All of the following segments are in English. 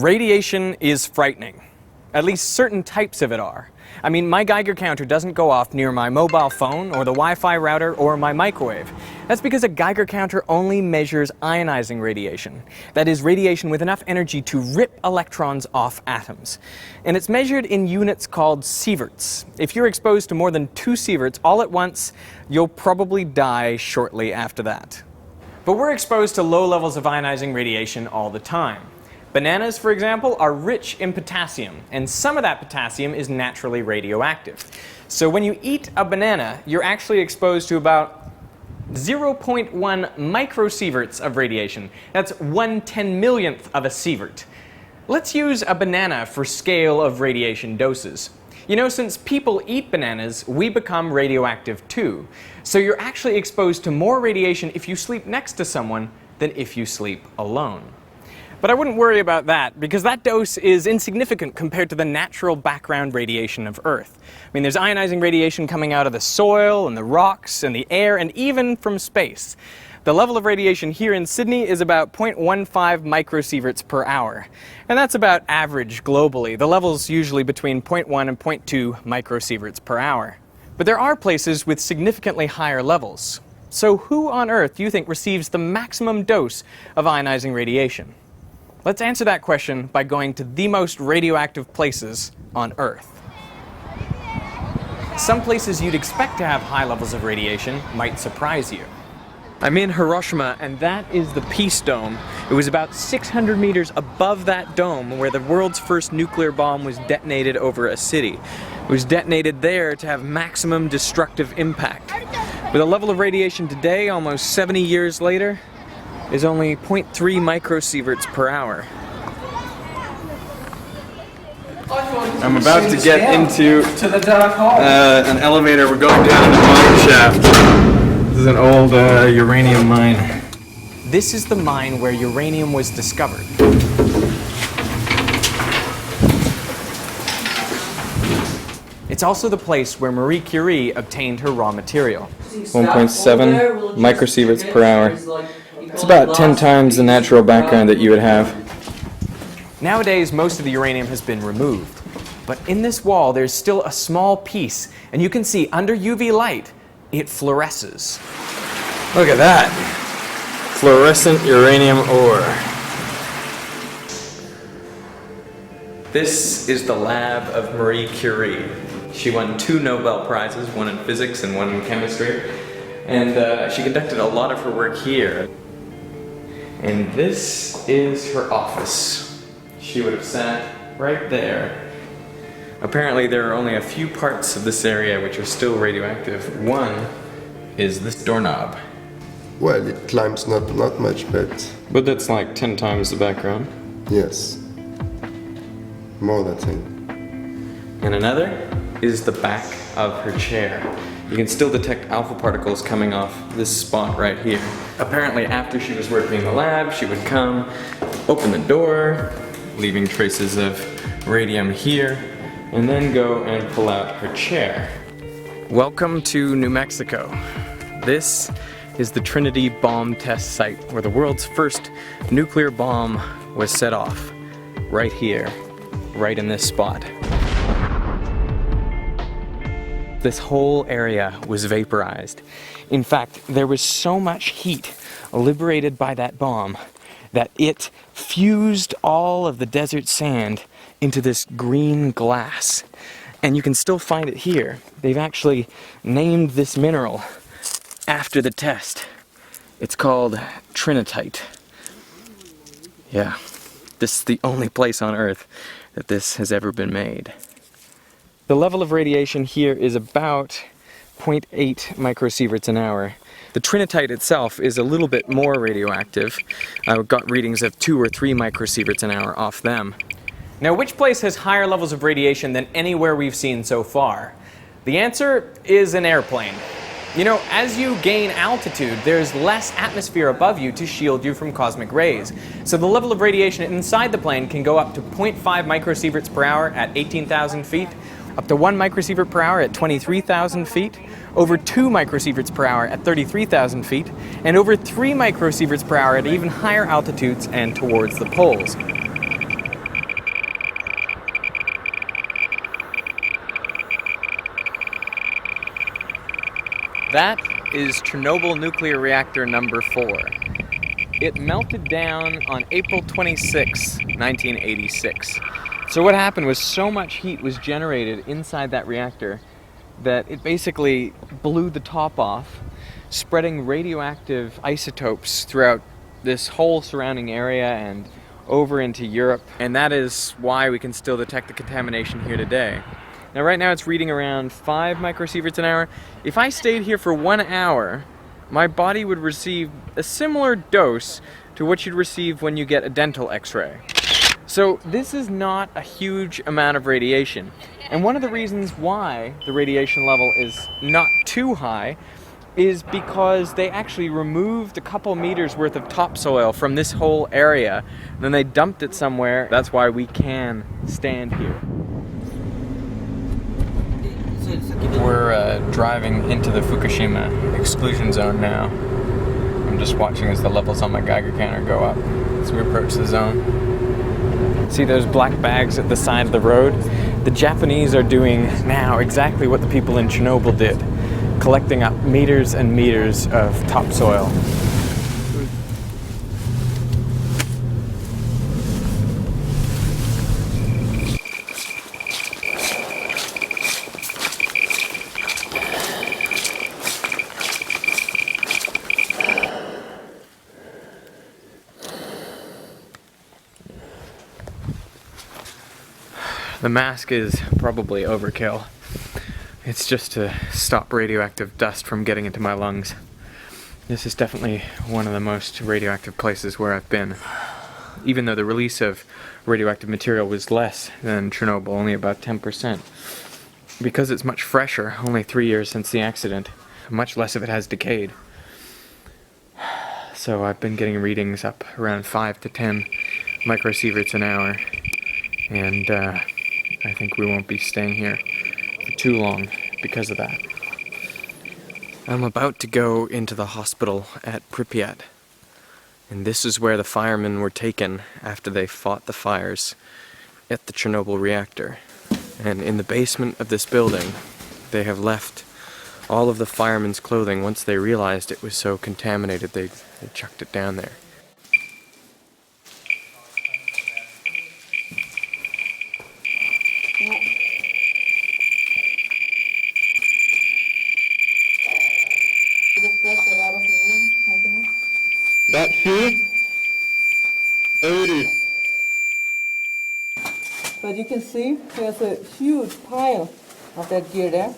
Radiation is frightening. At least certain types of it are. I mean, my Geiger counter doesn't go off near my mobile phone or the Wi-Fi router or my microwave. That's because a Geiger counter only measures ionizing radiation. That is, radiation with enough energy to rip electrons off atoms. And it's measured in units called sieverts. If you're exposed to more than 2 sieverts all at once, you'll probably die shortly after that. But we're exposed to low levels of ionizing radiation all the time. Bananas, for example, are rich in potassium, and some of that potassium is naturally radioactive. So when you eat a banana, you're actually exposed to about 0.1 microsieverts of radiation. That's 1/10,000,000th of a sievert. Let's use a banana for scale of radiation doses. You know, since people eat bananas, we become radioactive too. So you're actually exposed to more radiation if you sleep next to someone than if you sleep alone. But I wouldn't worry about that, because that dose is insignificant compared to the natural background radiation of Earth. I mean, there's ionizing radiation coming out of the soil and the rocks and the air and even from space. The level of radiation here in Sydney is about 0.15 microsieverts per hour. And that's about average globally. The level's usually between 0.1 and 0.2 microsieverts per hour. But there are places with significantly higher levels. So who on Earth do you think receives the maximum dose of ionizing radiation? Let's answer that question by going to the most radioactive places on Earth. Some places you'd expect to have high levels of radiation might surprise you. I'm in Hiroshima, and that is the Peace Dome. It was about 600 meters above that dome where the world's first nuclear bomb was detonated over a city. It was detonated there to have maximum destructive impact. With a level of radiation today, almost 70 years later, is only 0.3 microsieverts per hour. I'm about to get into an elevator. We're going down the mine shaft. This is an old uranium mine. This is the mine where uranium was discovered. It's also the place where Marie Curie obtained her raw material. 1.7 microsieverts per hour. It's about 10 times the natural background that you would have. Nowadays, most of the uranium has been removed. But in this wall, there's still a small piece, and you can see under UV light, it fluoresces. Look at that. Fluorescent uranium ore. This is the lab of Marie Curie. She won 2 Nobel Prizes, one in physics and one in chemistry. And she conducted a lot of her work here. And this is her office. She would have sat right there. Apparently there are only a few parts of this area which are still radioactive. One is this doorknob. Well, it climbs not much, but... But that's like 10 times the background. Yes. More than 10. And another is the back of her chair. You can still detect alpha particles coming off this spot right here. Apparently after she was working in the lab, she would come, open the door, leaving traces of radium here, and then go and pull out her chair. Welcome to New Mexico. This is the Trinity bomb test site where the world's first nuclear bomb was set off. Right here, right in this spot. This whole area was vaporized. In fact, there was so much heat liberated by that bomb that it fused all of the desert sand into this green glass. And you can still find it here. They've actually named this mineral after the test. It's called trinitite. Yeah, this is the only place on Earth that this has ever been made. The level of radiation here is about 0.8 microsieverts an hour. The trinitite itself is a little bit more radioactive. I got readings of 2 or 3 microsieverts an hour off them. Now, which place has higher levels of radiation than anywhere we've seen so far? The answer is an airplane. You know, as you gain altitude, there's less atmosphere above you to shield you from cosmic rays. So the level of radiation inside the plane can go up to 0.5 microsieverts per hour at 18,000 feet, up to 1 microsievert per hour at 23,000 feet, over 2 microsieverts per hour at 33,000 feet, and over 3 microsieverts per hour at even higher altitudes and towards the poles. That is Chernobyl nuclear reactor number 4. It melted down on April 26, 1986. So what happened was so much heat was generated inside that reactor that it basically blew the top off, spreading radioactive isotopes throughout this whole surrounding area and over into Europe. And that is why we can still detect the contamination here today. Now right now it's reading around 5 microsieverts an hour. If I stayed here for 1 hour, my body would receive a similar dose to what you'd receive when you get a dental x-ray. So this is not a huge amount of radiation. And one of the reasons why the radiation level is not too high is because they actually removed a couple meters worth of topsoil from this whole area, and then they dumped it somewhere. That's why we can stand here. We're driving into the Fukushima exclusion zone now. I'm just watching as the levels on my Geiger counter go up as we approach the zone. See those black bags at the side of the road? The Japanese are doing now exactly what the people in Chernobyl did, collecting up meters and meters of topsoil. The mask is probably overkill. It's just to stop radioactive dust from getting into my lungs. This is definitely one of the most radioactive places where I've been. Even though the release of radioactive material was less than Chernobyl, only about 10%. Because it's much fresher, only 3 years since the accident, much less of it has decayed. So I've been getting readings up around 5 to 10 microsieverts an hour. And I think we won't be staying here for too long because of that. I'm about to go into the hospital at Pripyat, and this is where the firemen were taken after they fought the fires at the Chernobyl reactor. And in the basement of this building, they have left all of the firemen's clothing. Once they realized it was so contaminated, they chucked it down there. That here, 80. But you can see there's a huge pile of that gear there.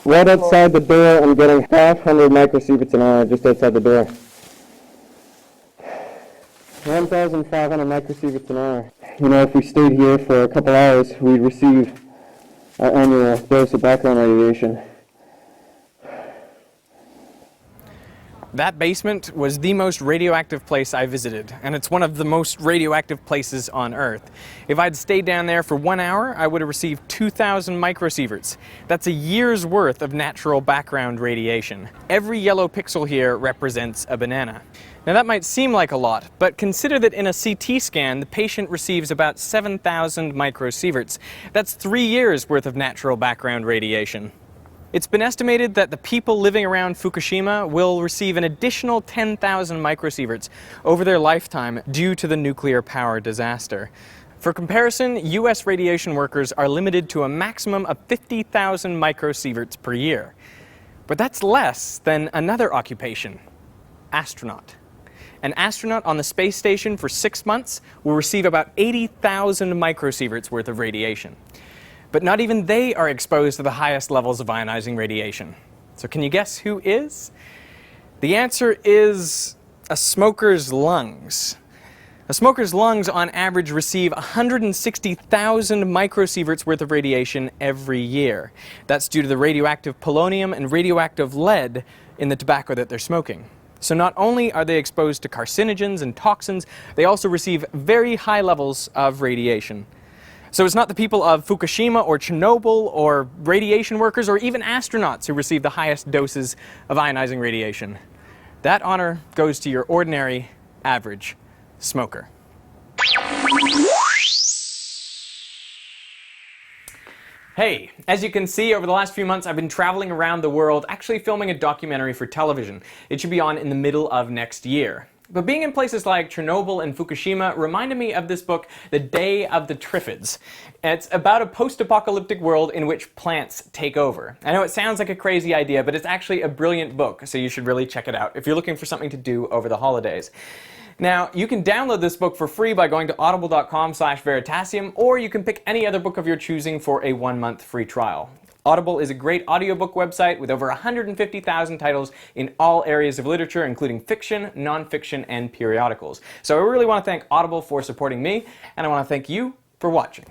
Right outside the door, I'm getting 500 microsieverts an hour just outside the door. 1,500 microsieverts an hour. You know, if we stayed here for a couple hours, we'd receive our annual dose of background radiation. That basement was the most radioactive place I visited, and it's one of the most radioactive places on Earth. If I'd stayed down there for 1 hour, I would have received 2,000 microsieverts. That's a year's worth of natural background radiation. Every yellow pixel here represents a banana. Now that might seem like a lot, but consider that in a CT scan, the patient receives about 7,000 microsieverts. That's 3 years worth of natural background radiation. It's been estimated that the people living around Fukushima will receive an additional 10,000 microsieverts over their lifetime due to the nuclear power disaster. For comparison, US radiation workers are limited to a maximum of 50,000 microsieverts per year. But that's less than another occupation, astronaut. An astronaut on the space station for 6 months will receive about 80,000 microsieverts worth of radiation. But not even they are exposed to the highest levels of ionizing radiation. So can you guess who is? The answer is a smoker's lungs. A smoker's lungs on average receive 160,000 microsieverts worth of radiation every year. That's due to the radioactive polonium and radioactive lead in the tobacco that they're smoking. So not only are they exposed to carcinogens and toxins, they also receive very high levels of radiation. So it's not the people of Fukushima or Chernobyl or radiation workers or even astronauts who receive the highest doses of ionizing radiation. That honor goes to your ordinary, average smoker. Hey, as you can see, over the last few months I've been traveling around the world actually filming a documentary for television. It should be on in the middle of next year. But being in places like Chernobyl and Fukushima reminded me of this book, The Day of the Triffids. It's about a post-apocalyptic world in which plants take over. I know it sounds like a crazy idea, but it's actually a brilliant book, so you should really check it out if you're looking for something to do over the holidays. Now, you can download this book for free by going to audible.com/veritasium, or you can pick any other book of your choosing for a 1-month free trial. Audible is a great audiobook website with over 150,000 titles in all areas of literature, including fiction, nonfiction, and periodicals. So I really want to thank Audible for supporting me, and I want to thank you for watching.